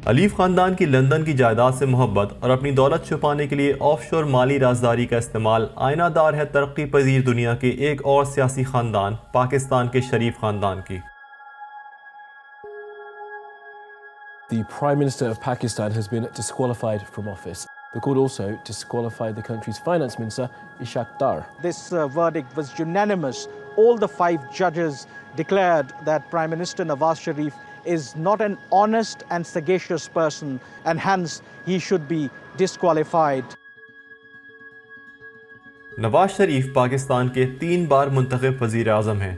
अलीफ खानदान की लंदन की जायदाद से मोहब्बत और अपनी दौलत छुपाने के लिए ऑफशोर माली राजदारी का इस्तेमाल आईनादार है तरक्की पजीर दुनिया के एक और सियासी खानदान पाकिस्तान के शरीफ खानदान की। The Prime Minister of Pakistan has been disqualified from office. The court also disqualified the country's finance minister, Arshad. This verdict was unanimous. All the 5 judges declared that Prime Minister Nawaz Sharif is not an honest and sagacious person, and hence he should be disqualified. Nawaz Sharif Pakistan के 3 बार मुंतखब वज़ीर आज़म हैं।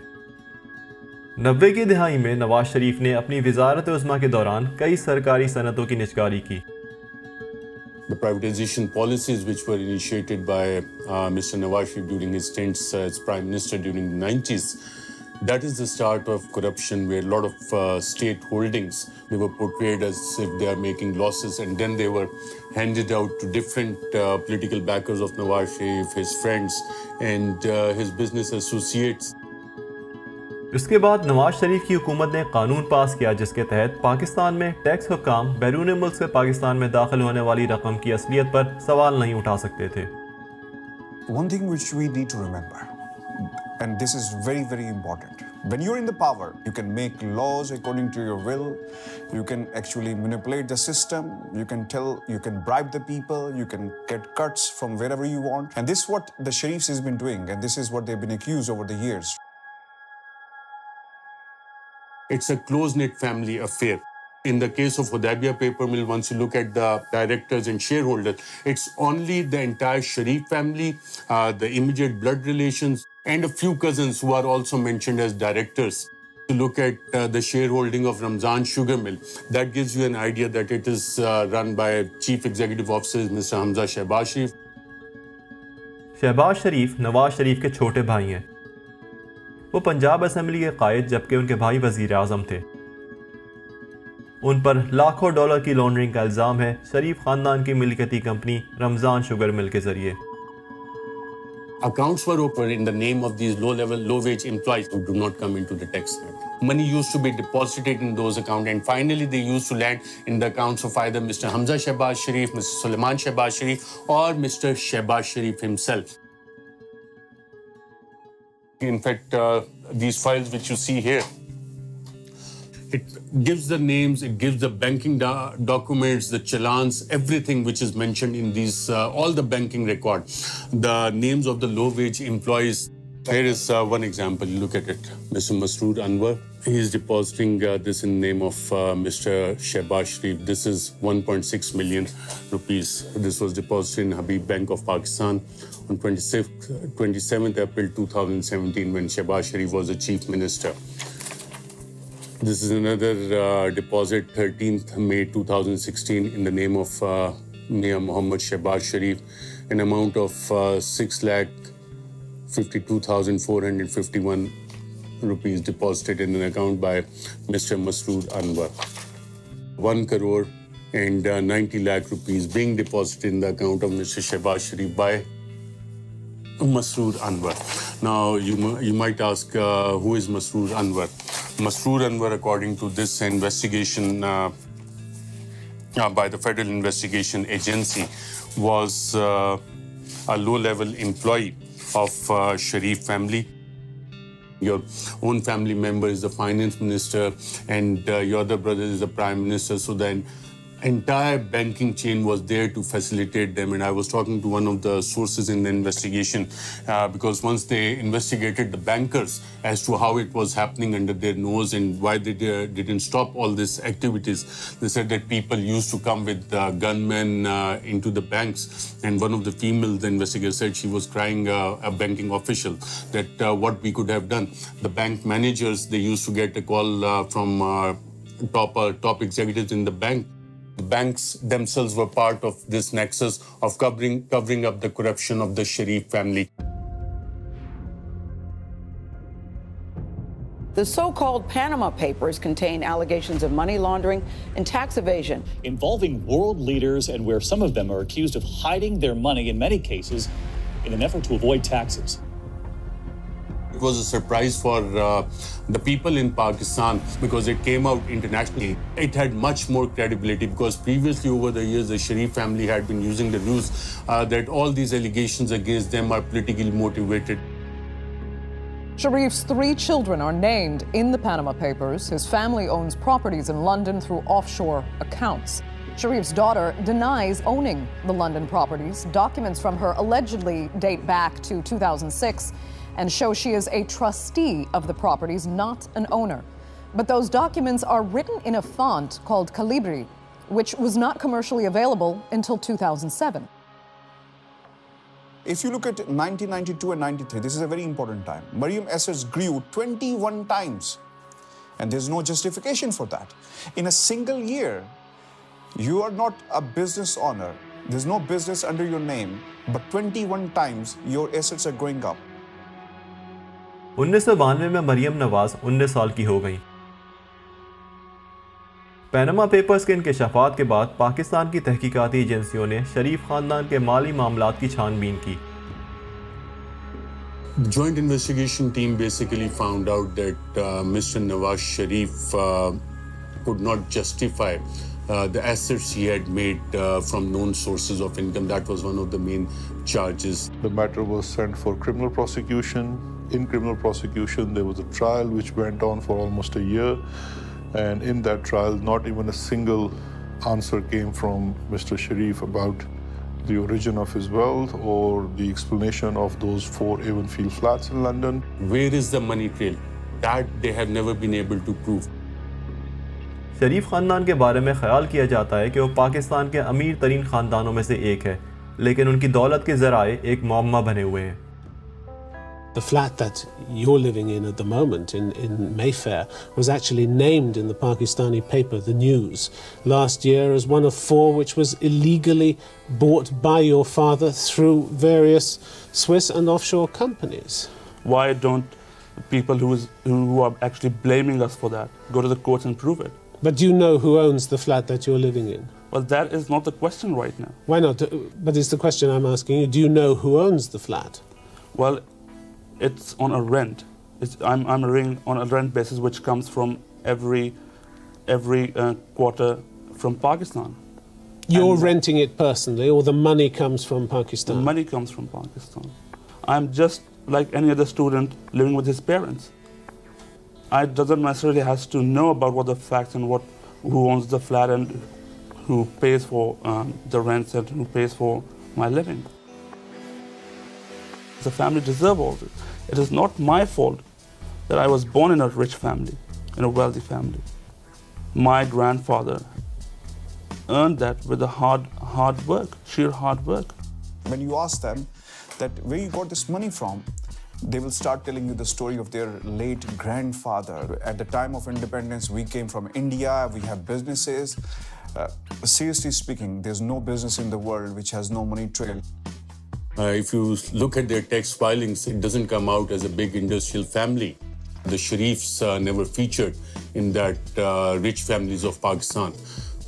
90 की दहाई में नवाज शरीफ ने अपनी वज़ारत उज़्मा के दौरान कई सरकारी सनतों की निजकारी की। The privatization policies which were initiated by Mr. Nawaz Sharif during his stints as Prime Minister during the 90s, that is the start of corruption, where a lot of state holdings, they were portrayed as if they are making losses, and then they were handed out to different political backers of Nawaz Sharif, his friends and his business associates. इसके बाद नवाज शरीफ की हुकूमत ने कानून पास किया जिसके तहत पाकिस्तान में टैक्स हुक्काम बैरून मुल्क से पाकिस्तान में दाखिल होने वाली रकम की असलियत पर सवाल नहीं उठा सकते थे। One thing which we need to remember, and this is very, very important. When you're in the power, you can make laws according to your will. You can actually manipulate the system. You can bribe the people. You can get cuts from wherever you want. And this is what the Sharifs has been doing, and this is what they've been accused over the years. It's a close-knit family affair. In the case of Hudaybiyah paper mill, once you look at the directors and shareholders, it's only the entire Sharif family, the immediate blood relations, and a few cousins who are also mentioned as directors. To look at the shareholding of Ramzan sugar mill, that gives you an idea that it is run by Chief Executive Officer Mr. Hamza Shehbaz Sharif. Shahbaz शरीफ नवाज शरीफ के छोटे भाई हैं। वो Punjab assembly के कायद जबकि उनके भाई वजीर आज़म थे। उन पर लाखों डॉलर की लॉन्ड्रिंग का इल्ज़ाम है शरीफ खानदान की मिल्कियती कंपनी रमज़ान शुगर मिल के जरिए। Accounts were opened in the name of these low-wage employees who do not come into the tax net. Money used to be deposited in those accounts, and finally they used to land in the accounts of either Mr. Hamza Shehbaz Sharif, Mr. Sulaiman Shehbaz Sharif, or Mr. Shehbaz Sharif himself. In fact, these files which you see here, it gives the names, it gives the banking documents, the challans, everything which is mentioned in these, all the banking record, the names of the low-wage employees. Here is one example. You look at it. Mr. Masroor Anwar, he is depositing this in the name of Mr. Shehbaz Sharif. This is 1.6 million rupees. This was deposited in Habib Bank of Pakistan on 27th April 2017 when Shehbaz Sharif was the Chief Minister. This is another deposit, 13th May 2016 in the name of Mia Muhammad Shehbaz Sharif, an amount of 6,52,451 rupees deposited in an account by Mr. Masroor Anwar. 1 crore and 90 lakh rupees being deposited in the account of Mr. Shehbaz Sharif by Masroor Anwar. Now, you might ask, who is Masroor Anwar? Masroor Anwar, according to this investigation by the Federal Investigation Agency, was a low-level employee of Sharif family. Your own family member is the finance minister, and your other brother is the prime minister. So then entire banking chain was there to facilitate them. And I was talking to one of the sources in the investigation because once they investigated the bankers as to how it was happening under their nose and why they didn't stop all these activities, they said that people used to come with gunmen into the banks. And one of the females, the investigator, said she was crying a banking official that what we could have done. The bank managers, they used to get a call from top executives in the bank. The banks themselves were part of this nexus of covering up the corruption of the Sharif family. The so-called Panama Papers contain allegations of money laundering and tax evasion. Involving world leaders and where some of them are accused of hiding their money in many cases in an effort to avoid taxes. It was a surprise for the people in Pakistan because it came out internationally. It had much more credibility because previously over the years the Sharif family had been using the news that all these allegations against them are politically motivated. Sharif's 3 children are named in the Panama Papers. His family owns properties in London through offshore accounts. Sharif's daughter denies owning the London properties. Documents from her allegedly date back to 2006 and show she is a trustee of the properties, not an owner. But those documents are written in a font called Calibri, which was not commercially available until 2007. If you look at 1992 and 93, this is a very important time. Mariam assets grew 21 times. And there's no justification for that. In a single year, you are not a business owner. There's no business under your name, but 21 times your assets are going up. 1992 में मरियम नवाज 19 साल की हो गई। Panama papers के इंकशाफात के बाद पाकिस्तान की तहकीकाती एजेंसियों ने शरीफ खानदान के माली मामलात की छानबीन की। The joint investigation team basically found out that Mr. Nawaz Sharif could not justify the assets he had made from known sources of income. That was one of the main charges. The matter was sent for criminal prosecution. In criminal prosecution, there was a trial which went on for almost a year. And in that trial, not even a single answer came from Mr. Sharif about the origin of his wealth or the explanation of those 4 Avonfield flats in London. Where is the money trail? That they have never been able to prove. शरीफ खानदान के बारे में ख्याल किया जाता है कि वो पाकिस्तान के अमीर तरीन ख़ानदानों में से एक है, लेकिन उनकी दौलत के ज़राए एक मुअम्मा बने हुए हैं। The flat that you're living in at the moment in Mayfair was actually named in the Pakistani paper, The News, last year as one of 4 which was illegally bought by your father through various Swiss and offshore companies. Why don't people who are actually blaming us for that go to the courts and prove it? But do you know who owns the flat that you're living in? Well, that is not the question right now. Why not? But it's the question I'm asking you. Do you know who owns the flat? Well, it's on a rent. I'm renting on a rent basis, which comes from every quarter from Pakistan. You're renting it personally, or the money comes from Pakistan? The money comes from Pakistan. I'm just like any other student living with his parents. I doesn't necessarily has to know about what the facts and who owns the flat and who pays for the rents and who pays for my living. The family deserve all this. It is not my fault that I was born in a rich family, in a wealthy family. My grandfather earned that with a hard work, sheer hard work. When you ask them that where you got this money from, they will start telling you the story of their late grandfather. At the time of independence, we came from India, we have businesses. Seriously speaking, there's no business in the world which has no money trail. If you look at their tax filings, it doesn't come out as a big industrial family. The Sharifs never featured in that rich families of Pakistan.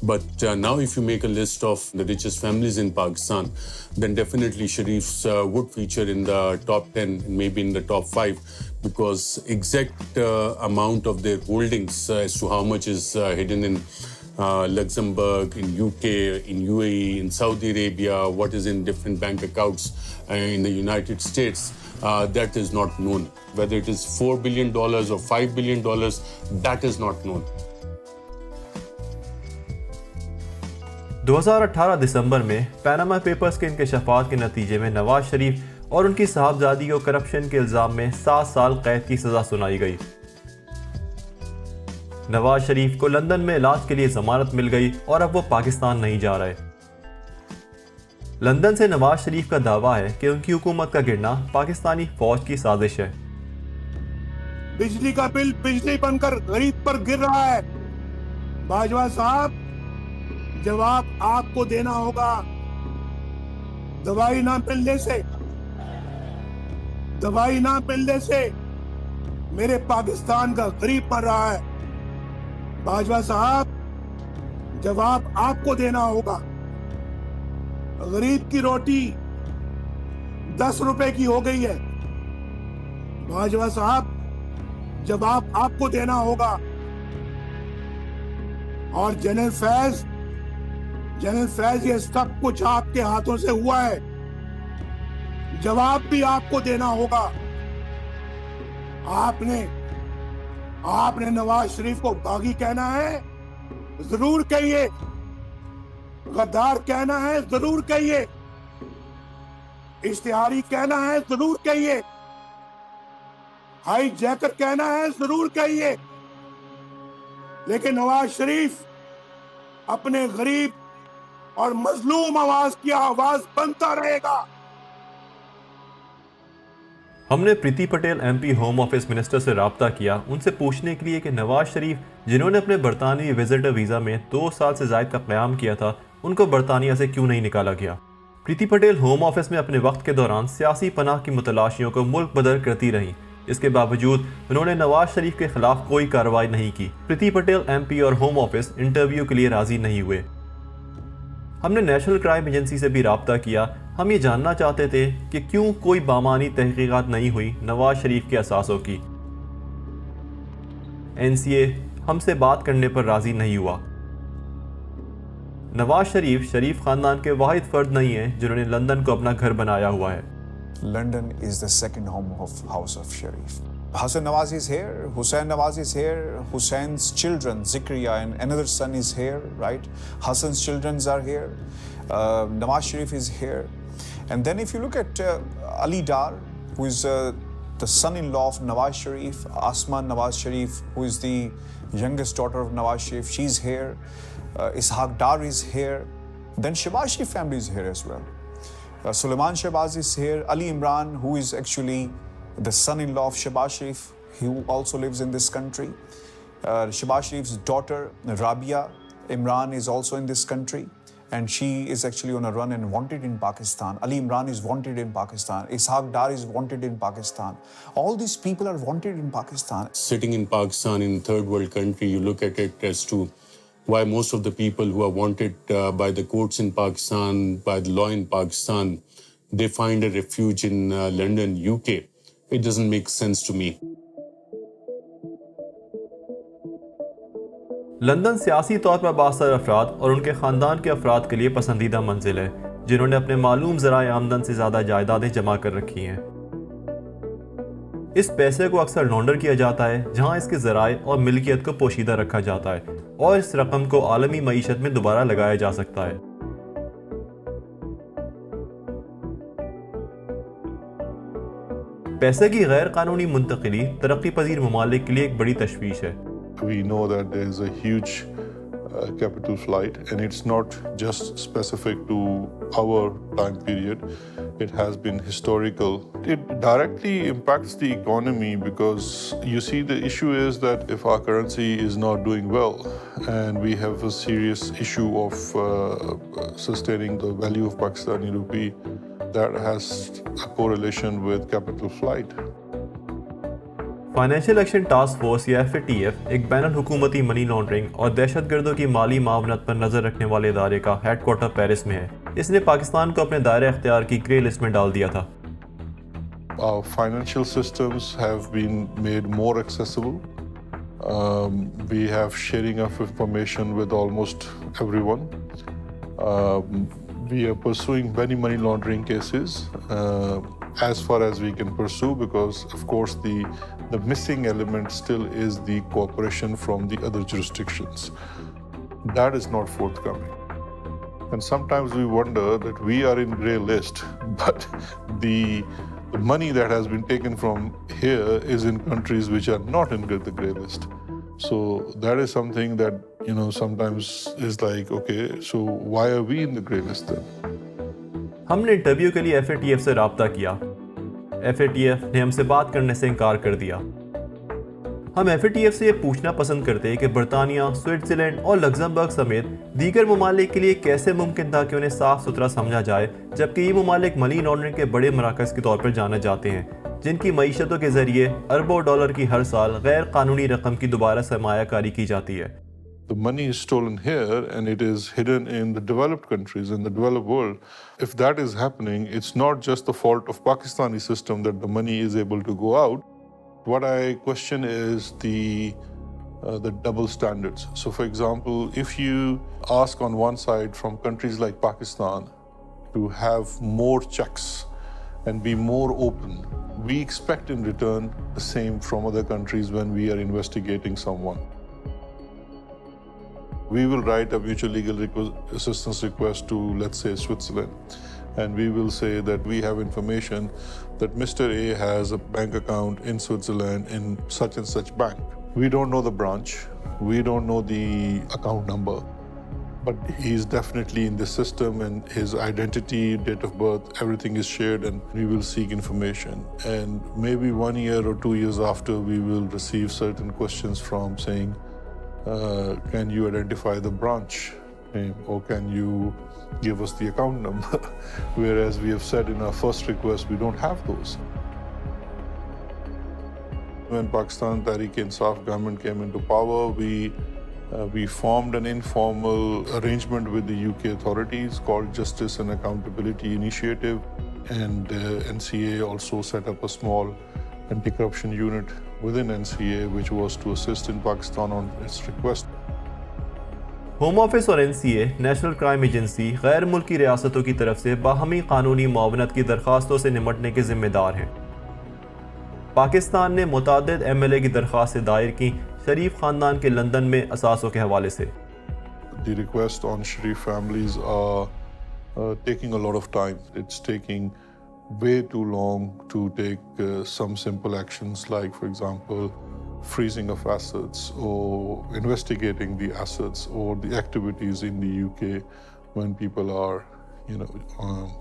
But now if you make a list of the richest families in Pakistan, then definitely Sharifs would feature in the top 10, maybe in the top 5, because exact amount of their holdings as to how much is hidden in Luxembourg, in UK, in UAE, in Saudi Arabia, what is in different bank accounts in the United States, that is not known. Whether it is $4 billion or $5 billion, that is not known. 2018 दिसंबर में Panama papers के इंकशाफात के नतीजे में नवाज शरीफ और उनकी साहबजादी को corruption के इल्ज़ाम में 7 साल कैद की सज़ा सुनाई गई। नवाज शरीफ को लंदन में इलाज के लिए ज़मानत मिल गई और अब वो पाकिस्तान नहीं जा रहे। लंदन से नवाज शरीफ का दावा है कि उनकी हुकूमत का गिरना पाकिस्तानी फौज की साजिश है। बिजली का बिल बिजली बनकर गरीब पर गिर रहा है। बाजवा साहब, जवाब आपको देना होगा। दवाई ना मिलने से मेरे पाकिस्तान का गरीब मर रहा है। बाजवा साहब, जवाब आपको देना होगा। गरीब की रोटी 10 रुपए की हो गई है। باجوہ صاحب جواب آپ کو دینا ہوگا. اور جنرل فیض یہ سب کچھ آپ کے ہاتھوں سے ہوا ہے, جواب بھی آپ کو دینا ہوگا. آپ نے نواز شریف کو باغی کہنا ہے, ضرور کہیے. غدار کہنا ہے, ضرور کہیے. اشتہاری کہنا ہے, ضرور کہیے. ہائی جیکر کہنا ہے, ضرور کہیے. لیکن نواز شریف اپنے غریب اور مظلوم آواز کی آواز بنتا رہے گا. ہم نے Priti Patel M P home office minister سے رابطہ کیا ان سے پوچھنے کے لیے کہ نواز شریف جنہوں نے اپنے برطانوی وزٹر ویزا میں 2 سال سے زائد کا قیام کیا تھا ان کو برطانیہ سے کیوں نہیں نکالا گیا. پریتی پٹیل ہوم آفس میں اپنے وقت کے دوران سیاسی پناہ کی متلاشیوں کو ملک بدر کرتی رہیں. اس کے باوجود انہوں نے نواز شریف کے خلاف کوئی کارروائی نہیں کی. پریتی پٹیل ایم پی اور ہوم آفس انٹرویو کے لیے راضی نہیں ہوئے. ہم نے نیشنل کرائم ایجنسی سے بھی رابطہ کیا. ہم یہ جاننا چاہتے تھے کہ کیوں کوئی بامعنی تحقیقات نہیں ہوئی نواز شریف کے اثاثوں کی. NCA ہم سے بات کرنے پر راضی نہیں ہوا. نواز شریف خاندان کے واحد فرد نہیں ہیں جنہوں نے لندن کو اپنا گھر بنایا ہوا ہے. London is the second home of House of Sharif. Hassan Nawaz is here, Hussain Nawaz is here, Hussein's children, Zikriya and another son is here, right? Hassan's children are here, Nawaz Sharif is here. And then if you look at Ali Dar, who is the son-in-law of Nawaz Sharif, Asma Nawaz Sharif, who is the youngest daughter of Nawaz Sharif, she's here. Ishaq Dar is here. Then Shehbaz Sharif family is here as well. Sulaiman Shehbaz is here. Ali Imran, who is actually the son-in-law of Shehbaz Sharif, who also lives in this country. Shehbaz Sharif's daughter, Rabia Imran, is also in this country. And she is actually on a run and wanted in Pakistan. Ali Imran is wanted in Pakistan. Ishaq Dar is wanted in Pakistan. All these people are wanted in Pakistan. Sitting in Pakistan, in a third world country, you look at it as to why most of the people who are wanted by the courts in Pakistan, by the law in Pakistan, they find a refuge in London, UK. It doesn't make sense to me. London سیاسی طور پر بااثر افراد اور ان کے خاندان کے افراد کے لیے پسندیدہ منزل ہے جنہوں نے اپنے معلوم ذرائع آمدن سے زیادہ جائیدادیں جمع کر رکھی ہیں. اس پیسے کو اکثر لانڈر کیا جاتا ہے جہاں اس کے ذرائع اور ملکیت کو پوشیدہ رکھا جاتا ہے اور اس رقم کو عالمی معیشت میں دوبارہ لگایا جا سکتا ہے. پیسے کی غیر قانونی منتقلی ترقی پذیر ممالک کے لیے ایک بڑی تشویش ہے. We know that there is a huge capital flight, and it's not just specific to our time period. It has been historical. It directly impacts the economy because you see the issue is that if our currency is not doing well and we have a serious issue of sustaining the value of Pakistani rupee, that has a correlation with capital flight. Financial action task force یا FATF ایک بین الحکومتی money laundering اور دہشت گردوں کی مالی معاونت پر نظر رکھنے والے ادارے کا ہیڈ کوارٹر پیرس میں ہے. اس نے پاکستان کو اپنے دائرہ اختیار کی گرے لسٹ میں ڈال دیا تھا. Our financial systems have been made more accessible. We have sharing of information with almost everyone. We are pursuing many money laundering cases as far as we can pursue because, of course, the missing element still is the cooperation from the other jurisdictions. That is not forthcoming. And sometimes we wonder that we are in grey list, but the money that has been taken from here is in countries which are not in the grey list. So that is something that, sometimes is like, okay, so why are we in the grey list then? ہم نے interview کے لیے FATF سے رابطہ کیا. FATF نے ہم سے بات کرنے سے انکار کر دیا. ہم FATF سے یہ پوچھنا پسند کرتے کہ برطانیہ، سوئٹزرلینڈ اور لگزمبرگ سمیت دیگر ممالک کے لیے کیسے ممکن تھا کہ انہیں صاف ستھرا سمجھا جائے جبکہ یہ ممالک منی لانڈرنگ کے بڑے مراکز کے طور پر جانے جاتے ہیں جن کی معیشتوں کے ذریعے اربوں ڈالر کی ہر سال غیر قانونی رقم کی دوبارہ سرمایہ کاری کی جاتی ہے. The money is stolen here and it is hidden in the developed countries, in the developed world. If that is happening, it's not just the fault of Pakistani system that the money is able to go out. What I question is the double standards. So, for example, if you ask on one side from countries like Pakistan to have more checks and be more open, we expect in return the same from other countries when we are investigating someone. We will write a mutual legal assistance request to, let's say, Switzerland, and we will say that we have information that Mr. A has a bank account in Switzerland in such and such bank. We don't know the branch, we don't know the account number, but he's definitely in the system, and his identity, date of birth, everything is shared, and we will seek information. And maybe 1 year or 2 years after, we will receive certain questions from saying, can you identify the branch name, or can you give us the account number? Whereas we have said in our first request, we don't have those. When Pakistan Tehreek-e-Insaf government came into power, we formed an informal arrangement with the UK authorities called Justice and Accountability Initiative, and NCA also set up a small anti-corruption unit within NCA, which was to assist in Pakistan on its request. Home office اور NCA national crime agency غیر ملکی ریاستوں کی طرف سے باہمی قانونی معاونت کی درخواستوں سے نمٹنے کے ذمہ دار ہیں۔ پاکستان نے متعدد MLA کی درخواستیں دائر کی شریف خاندان کے لندن میں اثاثوں کے حوالے سے۔ The requests on Sharif families are taking a lot of time. It's taking way too long to take some simple actions like, for example, freezing of assets or investigating the assets or the activities in the UK when people are,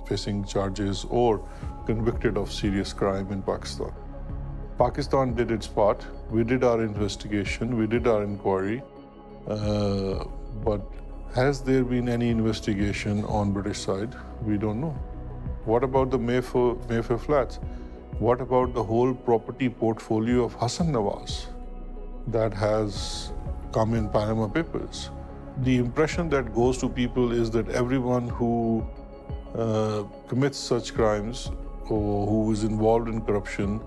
facing charges or convicted of serious crime in Pakistan. Pakistan did its part. We did our investigation, we did our inquiry, but has there been any investigation on British side? We don't know. What about the Mayfair flats? What about the whole property portfolio of Hassan Nawaz that has come in Panama Papers? The impression that goes to people is that everyone who commits such crimes or who is involved in corruption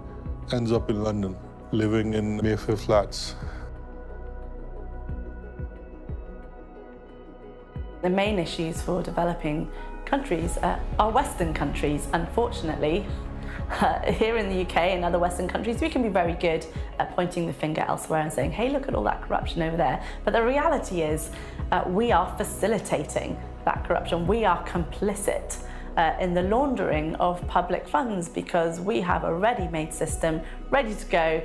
ends up in London, living in Mayfair flats. The main issues for developing countries are Western countries. Unfortunately, here in the UK and other Western countries, we can be very good at pointing the finger elsewhere and saying, hey, look at all that corruption over there. But the reality is we are facilitating that corruption. We are complicit in the laundering of public funds because we have a ready-made system ready to go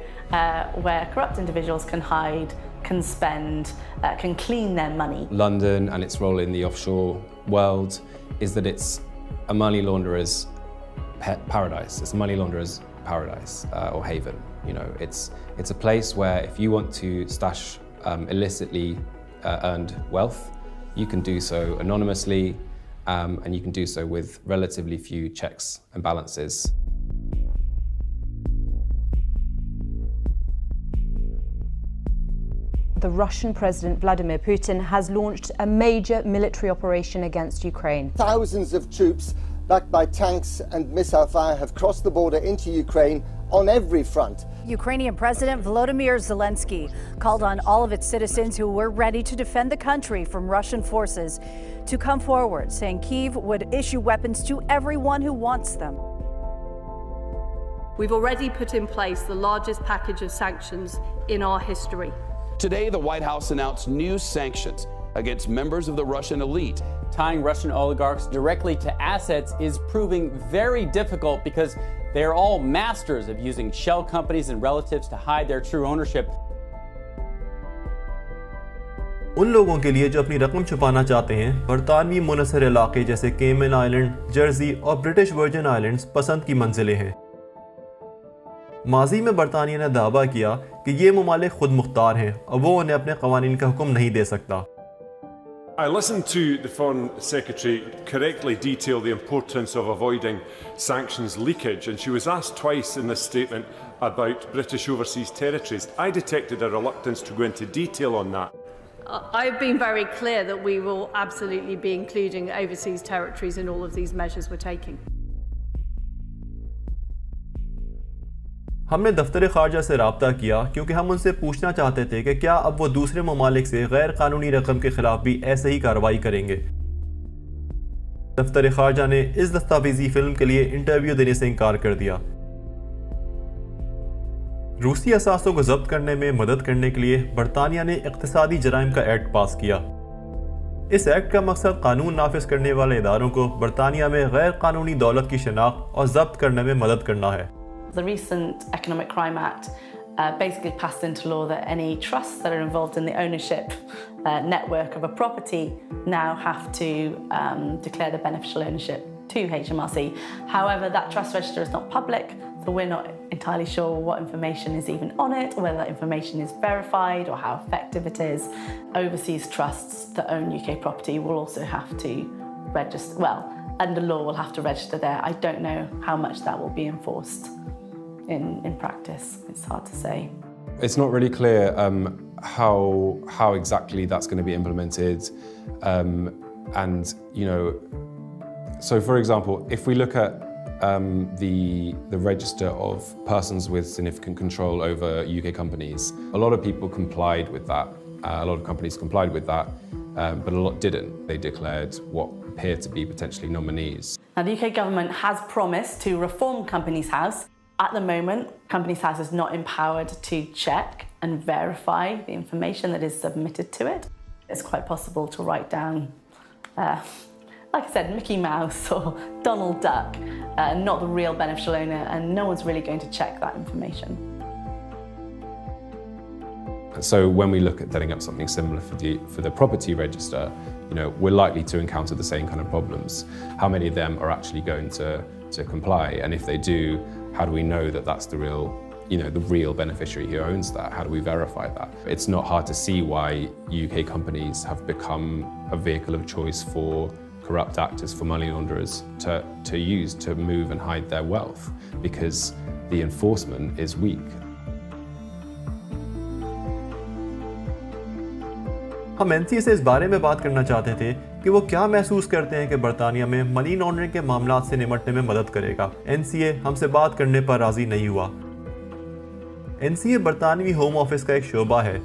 where corrupt individuals can hide, can spend, can clean their money. London and its role in the offshore world is that it's a money launderer's paradise. It's a money launderer's paradise or haven. It's a place where if you want to stash illicitly earned wealth, you can do so anonymously, and you can do so with relatively few checks and balances. The Russian President Vladimir Putin has launched a major military operation against Ukraine. Thousands of troops backed by tanks and missile fire have crossed the border into Ukraine on every front. Ukrainian President Volodymyr Zelensky called on all of its citizens who were ready to defend the country from Russian forces to come forward, saying Kyiv would issue weapons to everyone who wants them. We've already put in place the largest package of sanctions in our history. Today, the White House announced new sanctions against members of the Russian elite. Tying Russian oligarchs directly to assets is proving very difficult because they're all masters of using shell companies and relatives to hide their true ownership. ان لوگوں کے لیے جو اپنی رقم چھپانا چاہتے ہیں برطانوی منحصر علاقے جیسے کیمن آئلینڈ، جرسی اور برٹش ورجن آئلینڈز پسند کی منزلیں ہیں۔ ماضی میں برطانیہ نے دعویٰ کیا کہ یہ ممالک خود مختار ہیں اور وہ انہیں اپنے قوانین کا حکم نہیں دے سکتا۔ I listened to the Foreign Secretary correctly detail the importance of avoiding sanctions leakage, and she was asked twice in this statement about British overseas territories. I detected a reluctance to go into detail on that. I've been very clear that we will absolutely be including overseas territories in all of these measures we're taking. ہم نے دفتر خارجہ سے رابطہ کیا کیونکہ ہم ان سے پوچھنا چاہتے تھے کہ کیا اب وہ دوسرے ممالک سے غیر قانونی رقم کے خلاف بھی ایسے ہی کارروائی کریں گے۔ دفتر خارجہ نے اس دستاویزی فلم کے لیے انٹرویو دینے سے انکار کر دیا۔ روسی اثاثوں کو ضبط کرنے میں مدد کرنے کے لیے برطانیہ نے اقتصادی جرائم کا ایکٹ پاس کیا۔ اس ایکٹ کا مقصد قانون نافذ کرنے والے اداروں کو برطانیہ میں غیر قانونی دولت کی شناخت اور ضبط کرنے میں مدد کرنا ہے۔ The recent Economic Crime Act basically passed into law that any trusts that are involved in the ownership network of a property now have to declare the beneficial ownership to HMRC. However, that trust register is not public, so we're not entirely sure what information is even on it, whether that information is verified or how effective it is. Overseas trusts that own UK property will also have to register, well, under law will have to register there. I don't know how much that will be enforced in practice. It's hard to say. It's not really clear how exactly that's going to be implemented. And, you know, so for example, if we look at the register of persons with significant control over UK companies, a lot of people complied with that. A lot of companies complied with that, but a lot didn't. They declared what appeared to be potentially nominees. Now, the UK government has promised to reform Companies House. At the moment, Companies House is not empowered to check and verify the information that is submitted to it. It's quite possible to write down, like I said, Mickey Mouse or Donald Duck, not the real beneficial owner, and no one's really going to check that information. So when we look at setting up something similar for the property register, you know, we're likely to encounter the same kind of problems. How many of them are actually going to comply? And if they do, how do we know that that's the real beneficiary who owns that? How do we verify that? It's not hard to see why UK companies have become a vehicle of choice for corrupt actors, for money launderers to use to move and hide their wealth, because the enforcement is weak. ہم NCA سے اس بارے میں بات کرنا چاہتے تھے کہ وہ کیا محسوس کرتے ہیں کہ برطانیہ میں منی لانڈرنگ کے معاملات سے نمٹنے میں مدد کرے گا۔ NCA ہم سے بات کرنے پر راضی نہیں ہوا۔ NCA برطانوی ہوم آفس کا ایک شعبہ ہے۔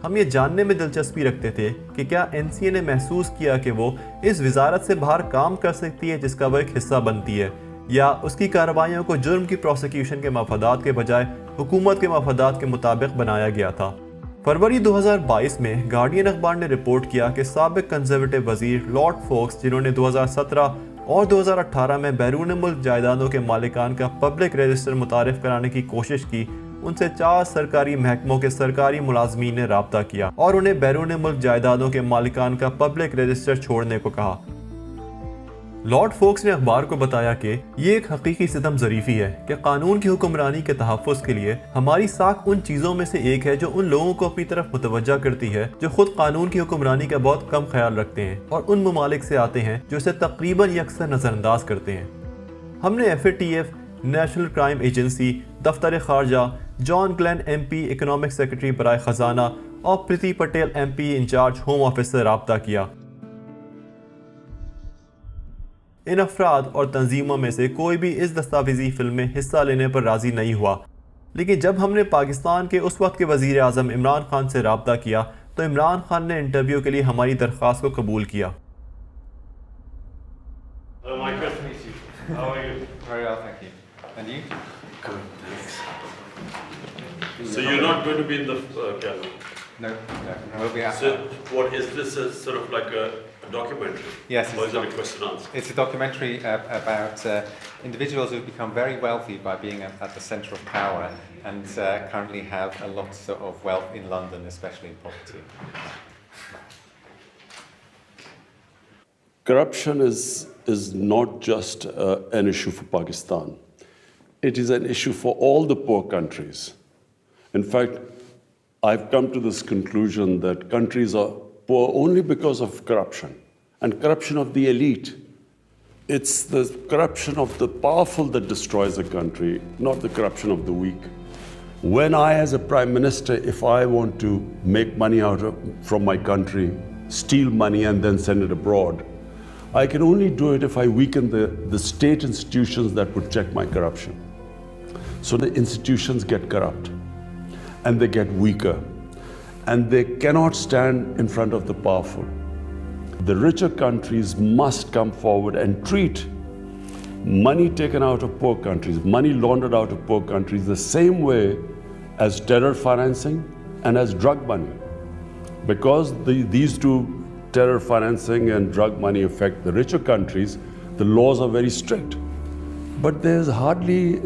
ہم یہ جاننے میں دلچسپی رکھتے تھے کہ کیا NCA نے محسوس کیا کہ وہ اس وزارت سے باہر کام کر سکتی ہے جس کا وہ ایک حصہ بنتی ہے، یا اس کی کارروائیوں کو جرم کی پروسیکیوشن کے مفادات کے بجائے حکومت کے مفادات کے مطابق بنایا گیا تھا۔ فروری 2022 میں گارڈین اخبار نے رپورٹ کیا کہ سابق کنزرویٹو وزیر لارڈ فوکس، جنہوں نے 2017 اور 2018 میں بیرون ملک جائیدادوں کے مالکان کا پبلک رجسٹر متعارف کرانے کی کوشش کی، ان سے 4 سرکاری محکموں کے سرکاری ملازمین نے رابطہ کیا اور انہیں بیرون ملک جائیدادوں کے مالکان کا پبلک رجسٹر چھوڑنے کو کہا۔ لارڈ فوکس نے اخبار کو بتایا کہ یہ ایک حقیقی ستم ظریفی ہے کہ قانون کی حکمرانی کے تحفظ کے لیے ہماری ساکھ ان چیزوں میں سے ایک ہے جو ان لوگوں کو اپنی طرف متوجہ کرتی ہے جو خود قانون کی حکمرانی کا بہت کم خیال رکھتے ہیں اور ان ممالک سے آتے ہیں جو اسے تقریباً یکسر نظر انداز کرتے ہیں۔ ہم نے FATF، نیشنل کرائم ایجنسی، دفتر خارجہ، John Glen MP economic secretary برائے خزانہ اور Priti Patel MP in charge home office سے رابطہ کیا۔ ان افراد اور تنظیموں میں سے کوئی بھی اس دستاویزی فلم میں حصہ لینے پر راضی نہیں ہوا، لیکن جب ہم نے پاکستان کے اس وقت کے وزیر اعظم عمران خان سے رابطہ کیا تو عمران خان نے انٹرویو کے لیے ہماری درخواست کو قبول کیا۔ So you're not going to be in the gallery? No, we'll be out. So what is this, sort of like a documentary? Yes, or is it a question and answer? It's a documentary about individuals who've become very wealthy by being at the centre of power and currently have a lot of wealth in London, especially in property. Corruption is not just an issue for Pakistan. It is an issue for all the poor countries. In fact, I've come to this conclusion that countries are poor only because of corruption, and corruption of the elite. It's the corruption of the powerful that destroys a country, not the corruption of the weak. When I, as a Prime Minister, if I want to make money from my country, steal money and then send it abroad, I can only do it if I weaken the state institutions that would check my corruption. So the institutions get corrupt and they get weaker and they cannot stand in front of the powerful. The richer countries must come forward and treat money taken out of poor countries, money laundered out of poor countries, the same way as terror financing and as drug money. Because these two, terror financing and drug money, affect the richer countries, the laws are very strict. But there's hardly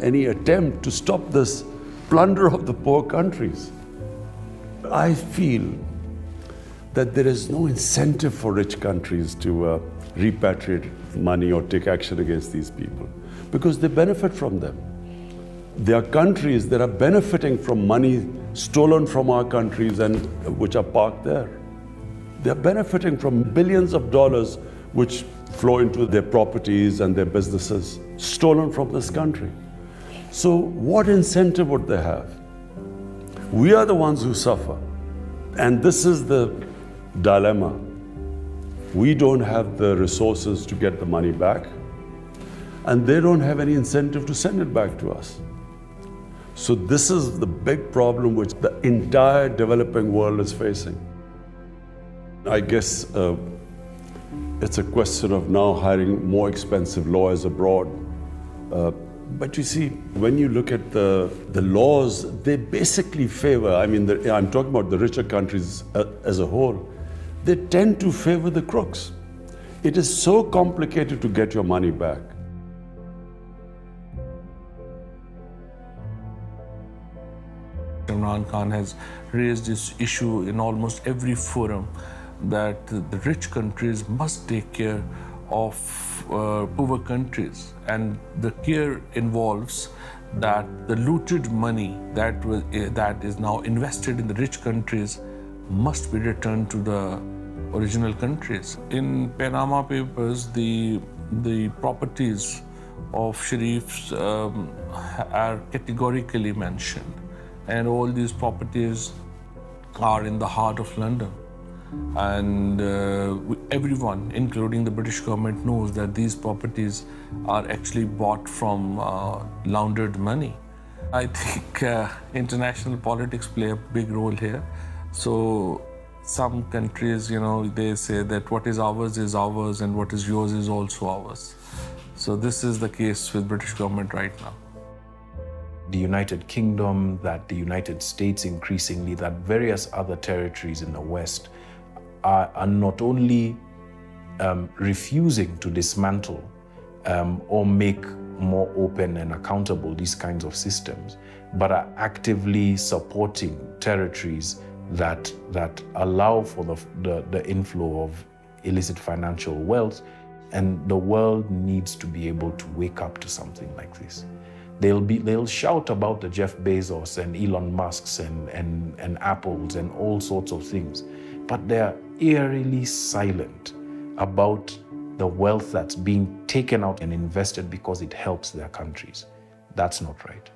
any attempt to stop this plunder of the poor countries. I feel that there is no incentive for rich countries to repatriate money or take action against these people because they benefit from them. There are countries that are benefiting from money stolen from our countries and which are parked there. They are benefiting from billions of dollars which flow into their properties and their businesses, stolen from this country. So what incentive would they have? We are the ones who suffer. And this is the dilemma. We don't have the resources to get the money back, and they don't have any incentive to send it back to us. So this is the big problem which the entire developing world is facing. I guess it's a question of now hiring more expensive lawyers abroad. But you see, when you look at the laws, they basically favor, I'm talking about the richer countries as a whole, they tend to favor the crooks. It is so complicated to get your money back. Imran Khan has raised this issue in almost every forum that the rich countries must take care of poor countries, and the care involves that the looted money that is now invested in the rich countries must be returned to the original countries. In Panama Papers, the properties of Sharif's are categorically mentioned, and all these properties are in the heart of London. And everyone, including the British government, knows that these properties are actually bought from laundered money. I think international politics play a big role here. So some countries, they say that what is ours and what is yours is also ours. So this is the case with British government right now. The United Kingdom, that the United States increasingly, that various other territories in the West are not only refusing to dismantle or make more open and accountable these kinds of systems, but are actively supporting territories that allow for the inflow of illicit financial wealth. And the world needs to be able to wake up to something like this. They'll shout about the Jeff Bezos and Elon Musks and Apples and all sorts of things, but they're eerily silent about the wealth that's being taken out and invested because it helps their countries. That's not right.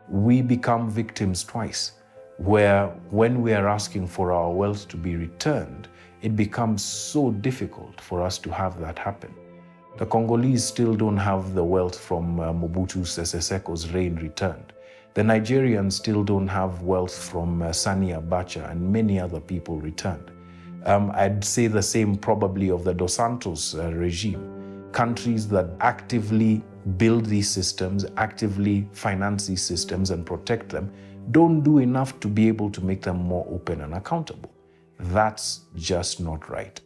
We become victims twice, where when we are asking for our wealth to be returned, it becomes so difficult for us to have that happen. The Congolese still don't have the wealth from Mobutu Sese Seko's reign returned. The Nigerians still don't have wealth from Sani Abacha and many other people returned. I'd say the same probably of the Dos Santos regime. Countries that actively build these systems, actively finance these systems and protect them, don't do enough to be able to make them more open and accountable. That's just not right.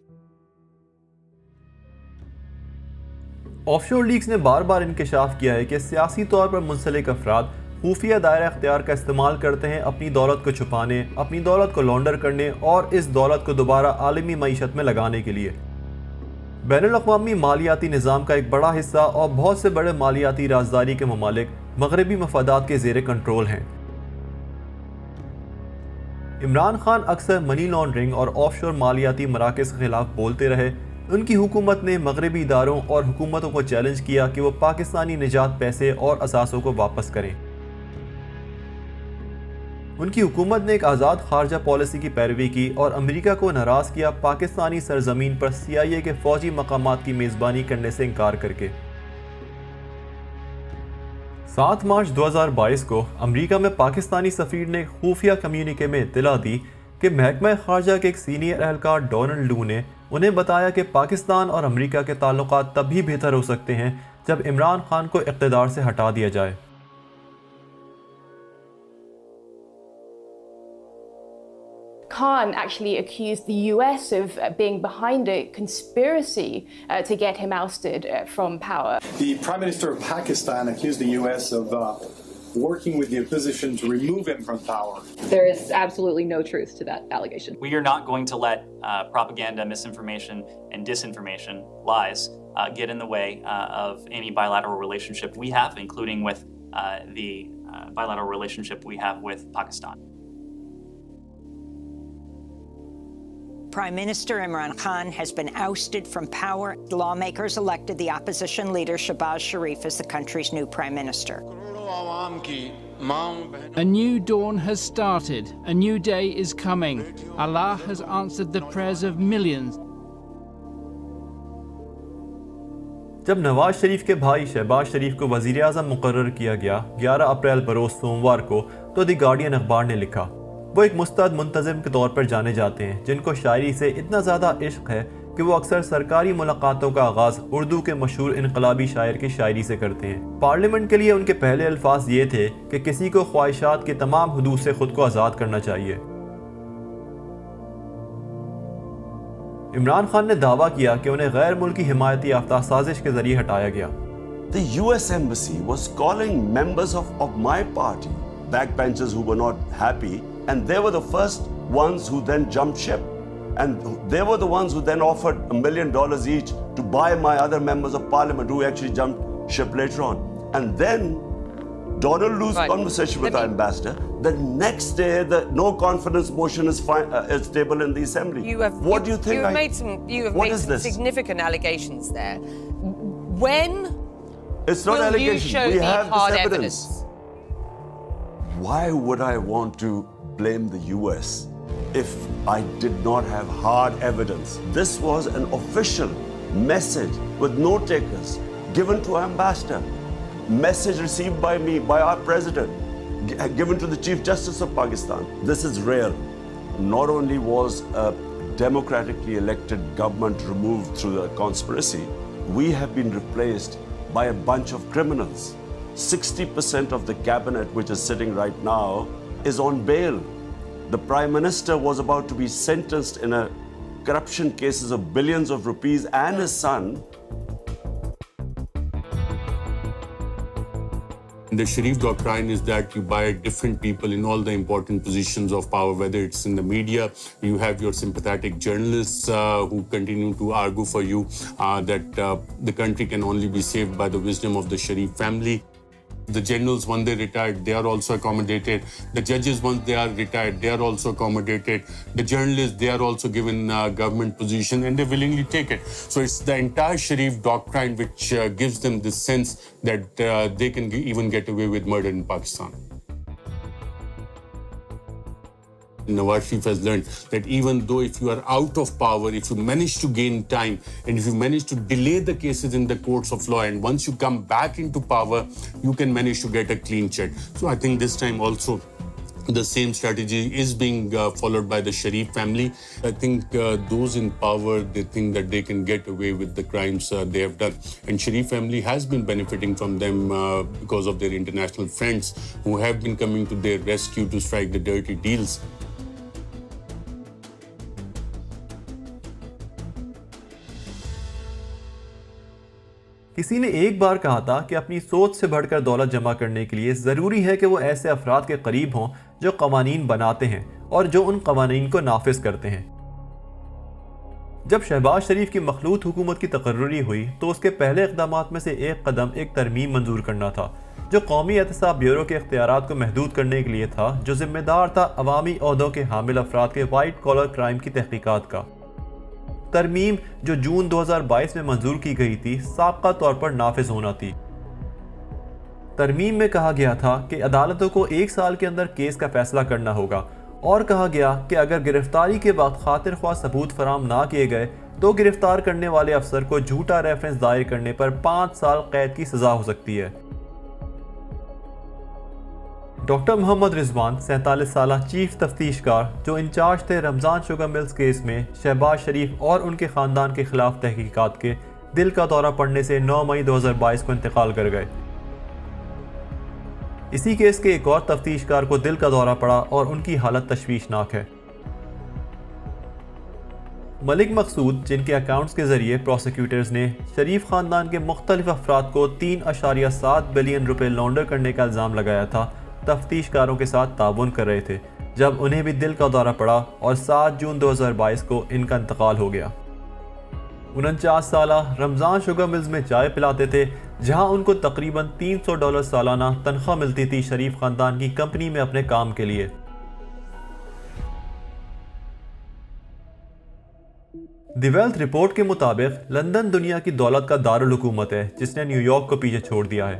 Offshore leaks ने बार बार इंकशाफ किया है कि सियासी तौर पर मुंसलिक अफराद खुफिया दायरा इख्तियार का इस्तेमाल करते हैं अपनी दौलत को छुपाने, अपनी दौलत को लॉन्डर करने और इस दौलत को दोबारा आलमी मईशत में लगाने के लिए। बैनुल-अक़वामी मालियाती निज़ाम का एक बड़ा हिस्सा और बहुत से बड़े मालियाती राजदारी के ममालिक मगरबी मफादात के ज़ेरे कंट्रोल हैं। इमरान खान अक्सर मनी लॉन्ड्रिंग और ऑफशोर मालियाती मराकज़ के खिलाफ बोलते रहे। उनकी हुकूमत ने मगरबी इदारों और हुकूमतों को चैलेंज किया कि वो पाकिस्तानी निजात पैसे और असासों को वापस करें। उनकी हुकूमत ने एक आज़ाद खारजा पॉलिसी की पैरवी की और अमेरिका को नाराज़ किया पाकिस्तानी सरजमीन पर CIA के फ़ौजी मकामात की मेज़बानी करने से इनकार करके। 7 मार्च 2022 को अमेरिका में पाकिस्तानी सफ़ीर ने खुफिया कम्युनिके में इत्तला दी कि महकमा खारजा के एक सीनियर एहलकार डोनाल्ड लू ने उन्हें बताया कि पाकिस्तान और अमेरिका के ताल्लुकात तभी बेहतर हो सकते हैं जब इमरान खान को इक़्तिदार से हटा दिया जाए। Khan actually accused the US of being behind a conspiracy to get him ousted from power. The Prime Minister of Pakistan accused the US of working with the opposition to remove him from power. There is absolutely no truth to that allegation. We are not going to let propaganda, misinformation, and disinformation, lies, get in the way of any bilateral relationship we have, including with the bilateral relationship we have with Pakistan. Prime Minister Imran Khan has been ousted from power. Lawmakers elected the opposition leader Shehbaz Sharif as the country's new prime minister. A new dawn has started. A new day is coming. Allah has answered the prayers of millions. जब नवाज शरीफ के भाई शहबाज शरीफ को वज़ीर आज़म मुकर्रर किया गया 11 अप्रैल बरोज़ सोमवार को, तो द गार्डियन अखबार ने लिखा, वो एक मुस्तैद मुंतज़िम के तौर पर जाने जाते हैं जिनको शायरी से इतना ज़्यादा इश्क है कि वो अक्सर सरकारी मुलाकातों का आगाज़ उर्दू के मशहूर इनकलाबी शायर की शायरी से करते हैं। पार्लियामेंट के लिए उनके पहले अल्फाज ये थे कि किसी को ख्वाहिशात की तमाम हुदूद से खुद को आज़ाद करना चाहिए। इमरान खान ने दावा किया कि उन्हें गैर मुल्की हिमायती याफ्ता साजिश के जरिए हटाया गया। The US embassy was calling members of my party backbenchers who were not happy, and they were the first ones who then jumped ship. And they were the ones who then offered $1 million each to buy my other members of parliament who actually jumped ship later on. And then Donald Lu's conversation with our ambassador, the next day the no confidence motion is tabled in the assembly. What do you think? You have made some significant allegations there. When it's not will allegations. you show we the have hard this evidence? Why would I want to blame the US if I did not have hard evidence? This was an official message with note takers given to our ambassador, message received by me, by our president, given to the Chief Justice of Pakistan. This is real. Not only was a democratically elected government removed through the conspiracy, we have been replaced by a bunch of criminals. 60% of the cabinet, which is sitting right now, is on bail. The Prime Minister was about to be sentenced in a corruption cases of billions of rupees, and his son. The Sharif doctrine is that you buy different people in all the important positions of power, whether it's in the media, you have your sympathetic journalists who continue to argue for you that the country can only be saved by the wisdom of the Sharif family. The generals, when they retired, they are also accommodated. The judges, once they are retired, they are also accommodated. The journalists, they are also given government position and they willingly take it. So it's the entire Sharif doctrine which gives them this sense that they can even get away with murder in Pakistan. Nawaz Sharif has learned that even though if you are out of power, if you manage to gain time and if you manage to delay the cases in the courts of law, and once you come back into power, you can manage to get a clean check. So I think this time also the same strategy is being followed by the Sharif family. I think those in power, they think that they can get away with the crimes they have done. And Sharif family has been benefiting from them because of their international friends who have been coming to their rescue to strike the dirty deals. किसी ने एक बार कहा था कि अपनी सोच से बढ़कर दौलत जमा करने के लिए ज़रूरी है कि वो ऐसे अफराद के करीब हों जो कवानीन बनाते हैं और जो उन कवानीन को नाफिज करते हैं। जब शहबाज शरीफ की मखलूत हुकूमत की तकर्रुरी हुई तो उसके पहले इक़दामात में से एक कदम एक तरमीम मंजूर करना था जो कौमी एहतसाब ब्यूरो के इख्तियारात को महदूद करने के लिए था, जो जिम्मेदार था अवामी ओहदों के हामिल अफराद के वाइट कॉलर क्राइम की तहकीकात का। तरमीम जो जून 2022 में मंजूर की गई थी, साबका तौर पर नाफिज होना थी। तरमीम में कहा गया था कि अदालतों को 1 साल के अंदर केस का फैसला करना होगा और कहा गया कि अगर गिरफ्तारी के बाद खातिर ख्वाह सबूत फराम ना किए गए तो गिरफ्तार करने वाले अफसर को झूठा रेफरेंस दायर करने पर 5 साल कैद की सजा हो सकती है। ڈاکٹر محمد رضوان 47 سالہ چیف تفتیش کار جو انچارج تھے رمضان شوگر ملز کیس میں شہباز شریف اور ان کے خاندان کے خلاف تحقیقات کے، دل کا دورہ پڑنے سے 9 مئی 2022 کو انتقال کر گئے۔ اسی کیس کے ایک اور تفتیش کار کو دل کا دورہ پڑا اور ان کی حالت تشویشناک ہے۔ ملک مقصود، جن کے اکاؤنٹس کے ذریعے پروسیکیوٹرز نے شریف خاندان کے مختلف افراد کو 3.7 بلین روپے لانڈر کرنے کا الزام لگایا تھا، تفتیش کاروں کے ساتھ تعاون کر رہے تھے جب انہیں بھی دل کا دورہ پڑا اور 7 جون 2022 کو ان کا انتقال ہو گیا۔ 49 سالہ رمضان شوگر ملز میں چائے پلاتے تھے، جہاں ان کو تقریباً $300 سالانہ تنخواہ ملتی تھی شریف خاندان کی کمپنی میں اپنے کام کے لیے۔ دی ویلتھ رپورٹ کے مطابق لندن دنیا کی دولت کا دارالحکومت ہے، جس نے نیو یارک کو پیچھے چھوڑ دیا ہے۔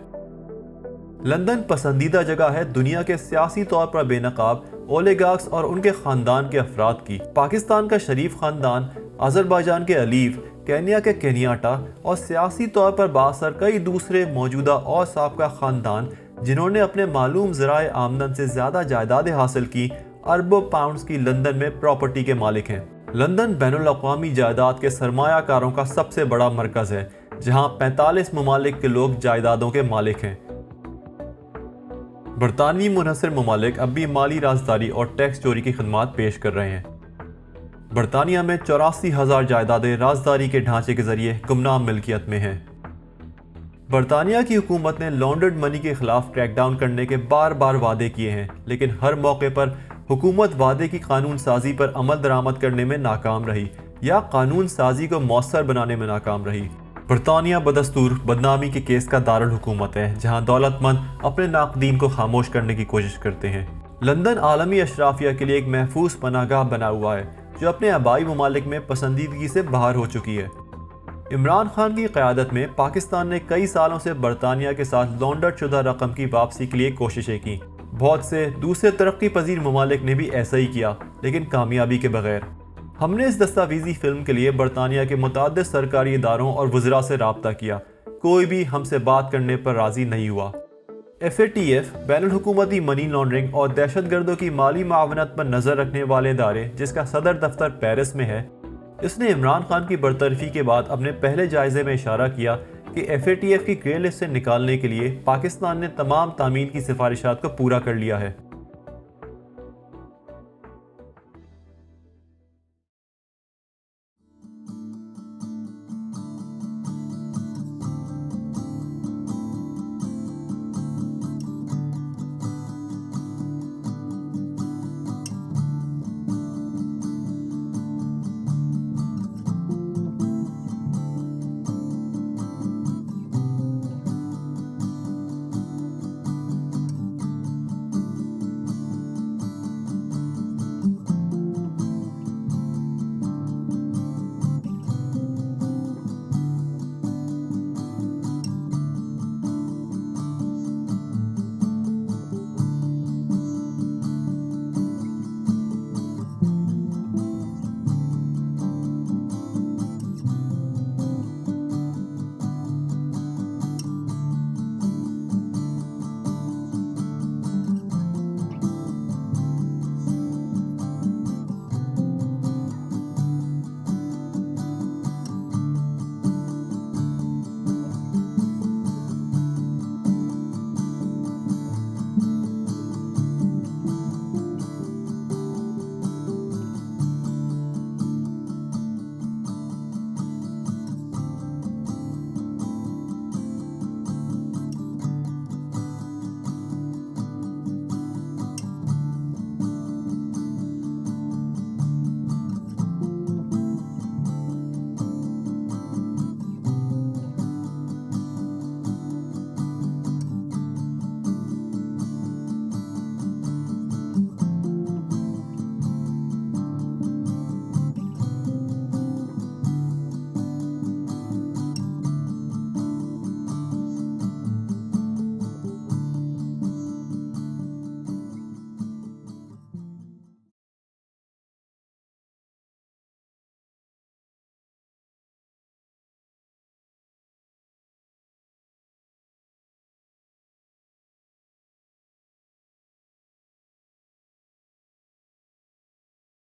لندن پسندیدہ جگہ ہے دنیا کے سیاسی طور پر بے نقاب اولیگارکس اور ان کے خاندان کے افراد کی۔ پاکستان کا شریف خاندان، آذربائیجان کے علیف، کینیا کے کینیاٹا اور سیاسی طور پر بااثر کئی دوسرے موجودہ اور سابقہ خاندان جنہوں نے اپنے معلوم ذرائع آمدن سے زیادہ جائیدادیں حاصل کی، اربوں پاؤنڈز کی لندن میں پراپرٹی کے مالک ہیں۔ لندن بین الاقوامی جائیداد کے سرمایہ کاروں کا سب سے بڑا مرکز ہے، جہاں 45 ممالک کے لوگ جائیدادوں کے مالک ہیں۔ برطانوی منحصر ممالک اب بھی مالی رازداری اور ٹیکس چوری کی خدمات پیش کر رہے ہیں۔ برطانیہ میں 84,000 جائیدادیں رازداری کے ڈھانچے کے ذریعے گمنام ملکیت میں ہیں۔ برطانیہ کی حکومت نے لانڈرڈ منی کے خلاف کریک ڈاؤن کرنے کے بار بار وعدے کیے ہیں، لیکن ہر موقع پر حکومت وعدے کی قانون سازی پر عمل درآمد کرنے میں ناکام رہی یا قانون سازی کو مؤثر بنانے میں ناکام رہی۔ برطانیہ بدستور بدنامی کے کیس کا دارالحکومت ہے، جہاں دولت مند اپنے ناقدین کو خاموش کرنے کی کوشش کرتے ہیں۔ لندن عالمی اشرافیہ کے لیے ایک محفوظ پناہ گاہ بنا ہوا ہے، جو اپنے آبائی ممالک میں پسندیدگی سے باہر ہو چکی ہے۔ عمران خان کی قیادت میں پاکستان نے کئی سالوں سے برطانیہ کے ساتھ لانڈر شدہ رقم کی واپسی کے لیے کوششیں کی۔ بہت سے دوسرے ترقی پذیر ممالک نے بھی ایسا ہی کیا، لیکن کامیابی کے بغیر۔ ہم نے اس دستاویزی فلم کے لیے برطانیہ کے متعدد سرکاری اداروں اور وزراء سے رابطہ کیا، کوئی بھی ہم سے بات کرنے پر راضی نہیں ہوا۔ FATF بین الحکومتی منی لانڈرنگ اور دہشت گردوں کی مالی معاونت پر نظر رکھنے والے ادارے، جس کا صدر دفتر پیرس میں ہے، اس نے عمران خان کی برطرفی کے بعد اپنے پہلے جائزے میں اشارہ کیا کہ FATF کی گرے لسٹ سے نکالنے کے لیے پاکستان نے تمام تامین کی سفارشات کو پورا کر لیا ہے۔